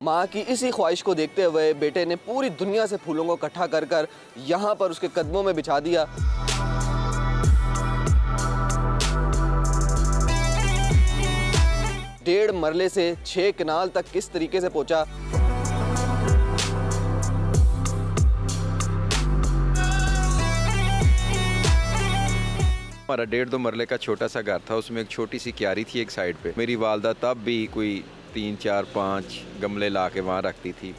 माँ की इसी ख्वाहिश को देखते हुए बेटे ने पूरी दुनिया से फूलों को इकट्ठा कर कर यहाँ पर उसके कदमों में बिछा दिया। डेढ़ मरले से 6 कनाल तक किस तरीके से पहुंचा। हमारा 1.5-2 मरले का छोटा सा घर था, उसमें एक छोटी सी क्यारी थी एक साइड पे। मेरी वालदा तब भी कोई 3, 4, 5 गमले ला के वहाँ रखती थी।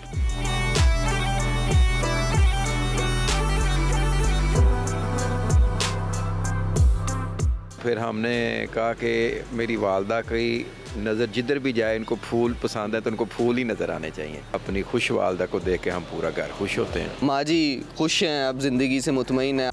फिर हमने कहा कि मेरी वालदा की नज़र जिधर भी जाए, इनको फूल पसंद है तो उनको फूल ही नज़र आने चाहिए। अपनी खुश वालदा को देख के हम पूरा घर खुश होते हैं। माँ जी खुश हैं, अब ज़िंदगी से मुतमईन हैं।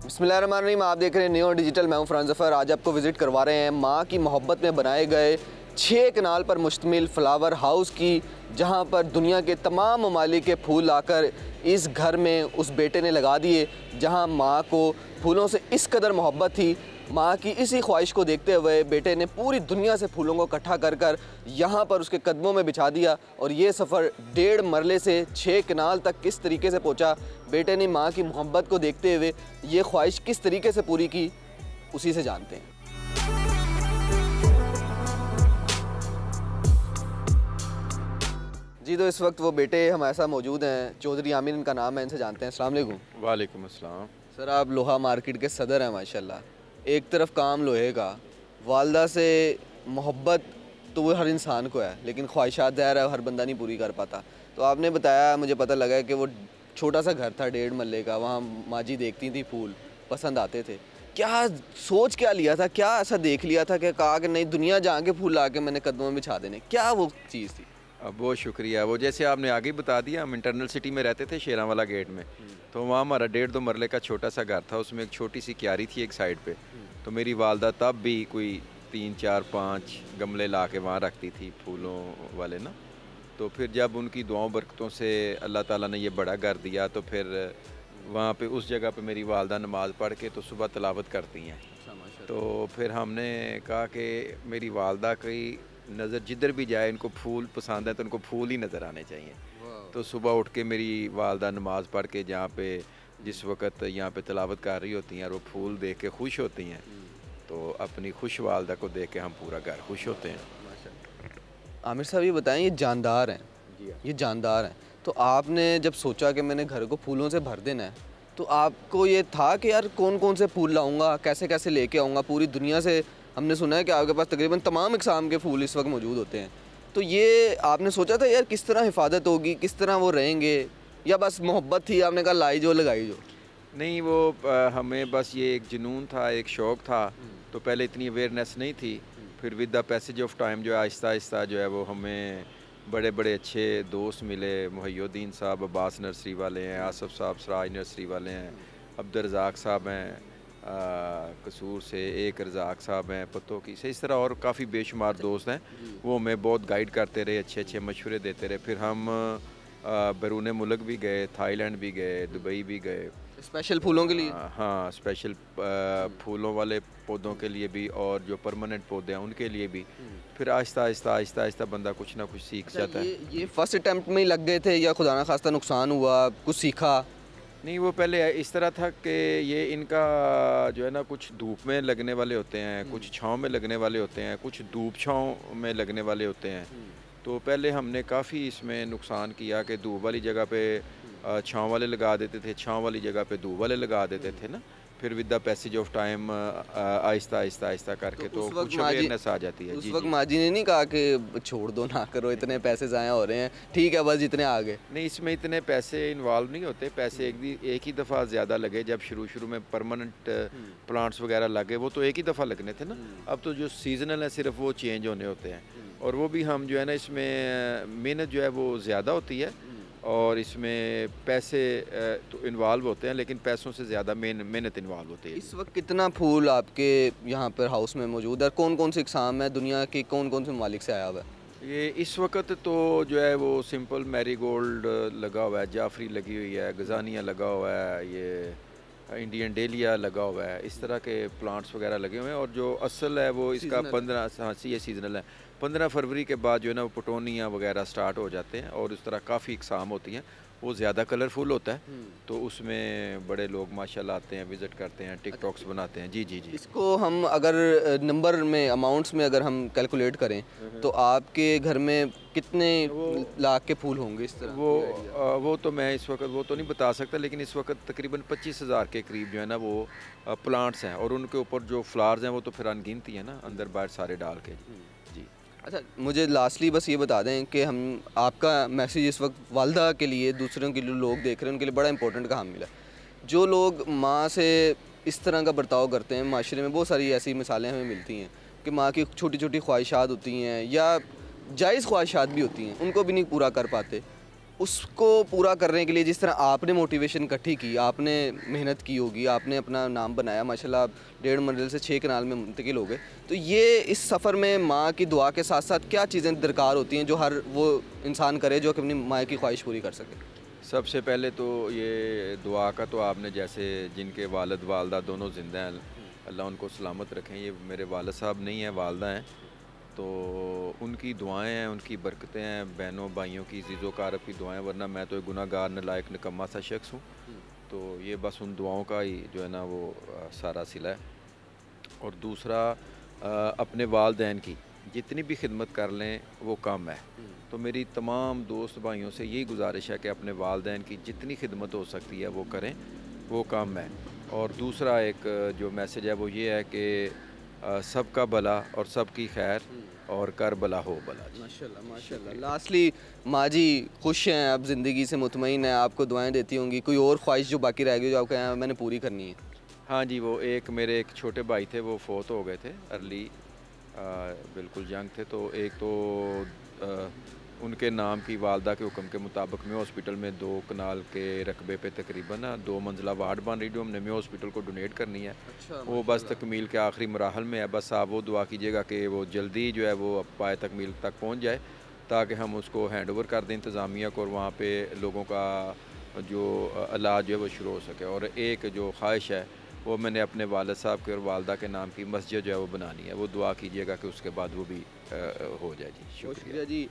बिस्मिल्लाहिर्रहमानिर्रहीम, आप देख रहे हैं न्यू डिजिटल। मैं हूं फरहान ज़फ़र। आज आपको विज़िट करवा रहे हैं माँ की मोहब्बत में बनाए गए 6 कनाल पर मुश्तमिल फ्लावर हाउस की, जहां पर दुनिया के तमाम ममालिक के फूल लाकर इस घर में उस बेटे ने लगा दिए। जहां माँ को फूलों से इस कदर मोहब्बत थी, माँ की इसी ख्वाहिश को देखते हुए बेटे ने पूरी दुनिया से फूलों को इकट्ठा कर कर यहाँ पर उसके कदमों में बिछा दिया। और ये सफ़र 1.5 मरले से 6 कनाल तक किस तरीके से पहुँचा, बेटे ने माँ की मोहब्बत को देखते हुए ये ख्वाहिश किस तरीके से पूरी की, उसी से जानते हैं। जी तो इस वक्त वो बेटे हमारे साथ मौजूद हैं। चौधरी आमिर इनका नाम है, इनसे जानते हैं। अस्सलाम वालेकुम। वालेकुम अस्सलाम। सर आप लोहा मार्केट के सदर हैं माशाल्लाह। एक तरफ काम लोहे का, वालदा से मोहब्बत तो वो हर इंसान को है, लेकिन ख्वाहिशात ज़ाहिर है हर बंदा नहीं पूरी कर पाता। तो आपने बताया, मुझे पता लगा कि वो छोटा सा घर था 1.5 मरले का, वहाँ माँ जी देखती थी, फूल पसंद आते थे। क्या सोच क्या लिया था, क्या ऐसा देख लिया था कि कहा कि नहीं दुनिया जहाँ के फूल ला के मैंने कदमों में बिछा देने, क्या वो चीज़ थी? अब बहुत शुक्रिया। वो जैसे आपने आगे बता दिया, हम इंटरनल सिटी में रहते थे, शेरांवाला गेट में। तो वहाँ हमारा 1.5-2 मरले का छोटा सा घर था, उसमें एक छोटी सी क्यारी थी एक साइड पे। तो मेरी वालदा तब भी कोई 3, 4, 5 गमले ला के वहाँ रखती थी, फूलों वाले ना। तो फिर जब उनकी दुआओं बरकतों से अल्लाह ताला ने ये बड़ा घर दिया, तो फिर वहाँ पे उस जगह पे मेरी वालदा नमाज़ पढ़ के तो सुबह तिलावत करती हैं। तो फिर हमने कहा कि मेरी वालदा की नज़र जिधर भी जाए, इनको फूल पसंद है तो उनको फूल ही नज़र आने चाहिए। तो सुबह उठ के मेरी वालदा नमाज़ पढ़ के जहाँ पे जिस वक़्त यहाँ पे तिलावत कर रही होती हैं और वो फूल देख के खुश होती हैं, तो अपनी खुश वालदा को देख के हम पूरा घर खुश होते हैं। आमिर साहब ये बताएं, ये जानदार हैं, ये जानदार हैं, तो आपने जब सोचा कि मैंने घर को फूलों से भर देना है, तो आपको ये था कि यार कौन कौन से फूल लाऊंगा, कैसे कैसे लेके आऊँगा पूरी दुनिया से? हमने सुना है कि आपके पास तकरीबन तमाम इकसाम के फूल इस वक्त मौजूद होते हैं। तो ये आपने सोचा था यार किस तरह हिफाजत होगी, किस तरह वो रहेंगे, या बस मोहब्बत थी, आपने कहा लाई जो लगाई जो? नहीं, वो हमें बस ये एक जुनून था, एक शौक़ था। तो पहले इतनी अवेयरनेस नहीं थी। फिर with the passage of time जो है आहिस्ता आहिस्ता जो है वो हमें बड़े बड़े अच्छे दोस्त मिले। मुहय्युद्दीन साहब अब्बास नर्सरी वाले हैं, आसफ़ साहब सराज नर्सरी वाले हैं, अब्दुल रज़ाक साहब हैं कसूर से, एक रज़ाक साहब हैं पत्तों की से, इस तरह और काफ़ी बेशुमार दोस्त हैं। वो हमें बहुत गाइड करते रहे, अच्छे अच्छे मशवरे देते रहे। फिर हम बैरून मुल्क भी गए, थाईलैंड भी गए, दुबई भी गए, स्पेशल फूलों के लिए। हाँ, स्पेशल फूलों वाले पौधों के लिए भी और जो परमानेंट पौधे हैं उनके लिए भी। फिर आहिस्ता आहिस्ता आहिस्ता आहिस्ता बंदा कुछ ना कुछ सीख जाता है। ये फर्स्ट अटैम्प्ट में ही लग गए थे या खुदा ना खास्ता नुकसान हुआ, कुछ सीखा? नहीं, वो पहले इस तरह था कि ये इनका जो है ना कुछ धूप में लगने वाले होते हैं, कुछ छाँव में लगने वाले होते हैं, कुछ धूप छाँव में लगने वाले होते हैं। तो पहले हमने काफ़ी इसमें नुकसान किया कि धूप वाली जगह पे छाँव वाले लगा देते थे, छाँव वाली जगह पे धूप वाले लगा देते थे ना। फिर with the passage of time Aahista Aahista Aahista करके तो कुछ अवेयरनेस आ जाती है। उस वक्त माँ जी ने नहीं कहा कि छोड़ दो, ना करो, इतने पैसे ज़ाया हो रहे हैं, ठीक है बस जितने आ गए? नहीं, इसमें इतने पैसे इन्वॉल्व नहीं होते। पैसे एक ही दफ़ा ज़्यादा लगे जब शुरू में परमानेंट प्लांट्स वगैरह लगे, वो तो एक ही दफ़ा लगने थे ना। अब तो जो सीजनल है सिर्फ वो चेंज होने होते हैं। और वो भी हम जो है ना इसमें मेहनत जो है वो ज़्यादा होती है और इसमें पैसे तो इन्वॉल्व होते हैं, लेकिन पैसों से ज़्यादा मेहनत इन्वॉल्व होती है। इस वक्त कितना फूल आपके यहाँ पर हाउस में मौजूद है? कौन कौन से इकसाम है, दुनिया के कौन कौन से ममालिक से आया हुआ है? ये इस वक्त तो जो है वो सिंपल मैरीगोल्ड लगा हुआ है, जाफरी लगी हुई है, गजानिया लगा हुआ है, ये इंडियन डेलिया लगा हुआ है, इस तरह के प्लांट्स वगैरह लगे हुए हैं। और जो असल है वो इसका सीजनल है। 15, हाँ सी ये सीजनल है, 15 फरवरी के बाद जो है ना वो पटोनिया वगैरह स्टार्ट हो जाते हैं और इस तरह काफ़ी इकसाम होती हैं। वो ज़्यादा कलरफुल होता है, तो उसमें बड़े लोग माशाल्लाह आते हैं, विज़िट करते हैं, टिकटॉक्स बनाते हैं। जी जी जी। इसको हम अगर नंबर में अमाउंट्स में अगर हम कैलकुलेट करें तो आपके घर में कितने लाख के फूल होंगे इस तरह? वो तो मैं इस वक्त वो तो नहीं बता सकता, लेकिन इस वक्त तकरीबन 25,000 के करीब जो है ना वो प्लांट्स हैं, और उनके ऊपर जो फ्लावर्स हैं वो तो फिर अनगिनती है ना, अंदर बाहर सारे डाल के। जी। अच्छा, मुझे लास्टली बस ये बता दें कि हम आपका मैसेज इस वक्त वालदा के लिए, दूसरों के लिए लोग देख रहे हैं उनके लिए बड़ा इंपॉर्टेंट कहाँ मिला। जो लोग माँ से इस तरह का बर्ताव करते हैं, माशरे में बहुत सारी ऐसी मिसालें हमें मिलती हैं कि माँ की छोटी छोटी ख्वाहिशात होती हैं या जायज़ ख्वाहिशात भी होती हैं, उनको भी नहीं पूरा कर पाते। उसको पूरा करने के लिए जिस तरह आपने मोटिवेशन इकट्ठी की, आपने मेहनत की होगी, आपने अपना नाम बनाया, माशाल्लाह आप 1.5 मंजिल से 6 कनाल में मुंतकिल हो गए। तो ये इस सफ़र में माँ की दुआ के साथ साथ क्या चीज़ें दरकार होती हैं जो हर वो इंसान करे जो कि अपनी माँ की ख्वाहिश पूरी कर सके? सबसे पहले तो ये दुआ का तो आपने, जैसे जिनके वालिद वालदा दोनों ज़िंदा हैं, अल्लाह उनको सलामत रखें। ये मेरे वालिद साहब नहीं हैं, वालदा हैं, तो उनकी दुआएं हैं, उनकी बरकतें हैं, बहनों भाइयों की इज़्ज़ो कारब की दुआएं, वरना मैं तो एक गुनाहगार नालायक निकम्मा सा शख्स हूँ। तो ये बस उन दुआओं का ही जो है ना वो सारा सिला है। और दूसरा अपने वालदैन की जितनी भी खिदमत कर लें वो कम है। तो मेरी तमाम दोस्त भाइयों से यही गुजारिश है कि अपने वालदैन की जितनी खिदमत हो सकती है वो करें, वो कम है। और दूसरा एक जो मैसेज है वो ये है कि सबका भला और सबकी खैर और कर भला हो भला। जी। माशाल्लाह माशाल्लाह। लास्टली माँ जी खुश हैं, अब ज़िंदगी से मुतमईन हैं, आपको दुआएं देती होंगी, कोई और ख्वाहिश जो बाकी रह गई जो आप कहें मैंने पूरी करनी है? हाँ जी, वो एक मेरे एक छोटे भाई थे, वो फ़ौत हो गए थे अर्ली, बिल्कुल यंग थे। तो एक तो अ, उनके नाम की वालदा के हुक्म के मुताबिक मैं हॉस्पिटल में 2 कनाल के रकबे पे तकरीबन 2 मंजिला वार्ड बन रही, जो हमने मैं हॉस्पिटल को डोनेट करनी है। अच्छा, वो बस तकमील के आखिरी मराहल में है। बस आप वो दुआ कीजिएगा कि वो जल्दी जो है वो पाए तकमील तक पहुँच जाए, ताकि हम उसको हैंड ओवर कर दें इंतज़ामिया को, और वहाँ पे लोगों का जो इलाज जो है वो शुरू हो सके। और एक जो ख्वाहिश है वो मैंने अपने वालिद साहब के और वालदा के नाम की मस्जिद जो है वो बनानी है। वो दुआ कीजिएगा कि उसके बाद वो भी हो जाए। जी, बहुत शुक्रिया। शुक्रिया जी।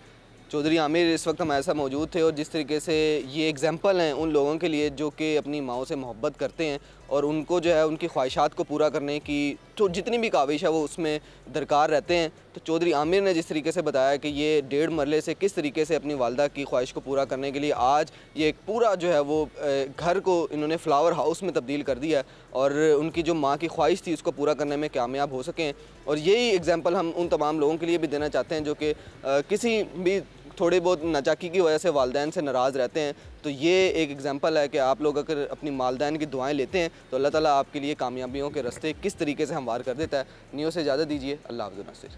चौधरी आमिर इस वक्त हमारे साथ मौजूद थे और जिस तरीके से ये एग्जांपल हैं उन लोगों के लिए जो कि अपनी माँओं से मोहब्बत करते हैं और उनको जो है उनकी ख्वाहिशात को पूरा करने की तो जितनी भी काविश है वो उसमें दरकार रहते हैं। तो चौधरी आमिर ने जिस तरीके से बताया कि ये 1.5 मरले से किस तरीके से अपनी वालदा की ख्वाहिश को पूरा करने के लिए आज ये एक पूरा जो है वो घर को इन्होंने फ्लावर हाउस में तब्दील कर दिया है और उनकी जो माँ की ख्वाहिश थी उसको पूरा करने में कामयाब हो सकें। और यही एग्जाम्पल हम उन तमाम लोगों के लिए भी देना चाहते हैं जो कि किसी भी थोड़ी बहुत नाचाकी की वजह से वालदैन से नाराज़ रहते हैं। तो ये एक एग्जांपल है कि आप लोग अगर अपनी वालदैन की दुआएं लेते हैं तो अल्लाह ताला आपके लिए कामयाबियों के रास्ते किस तरीके से हमवार कर देता है। नियो से इजाज़त दीजिए। अल्लाह हाफ़िज़।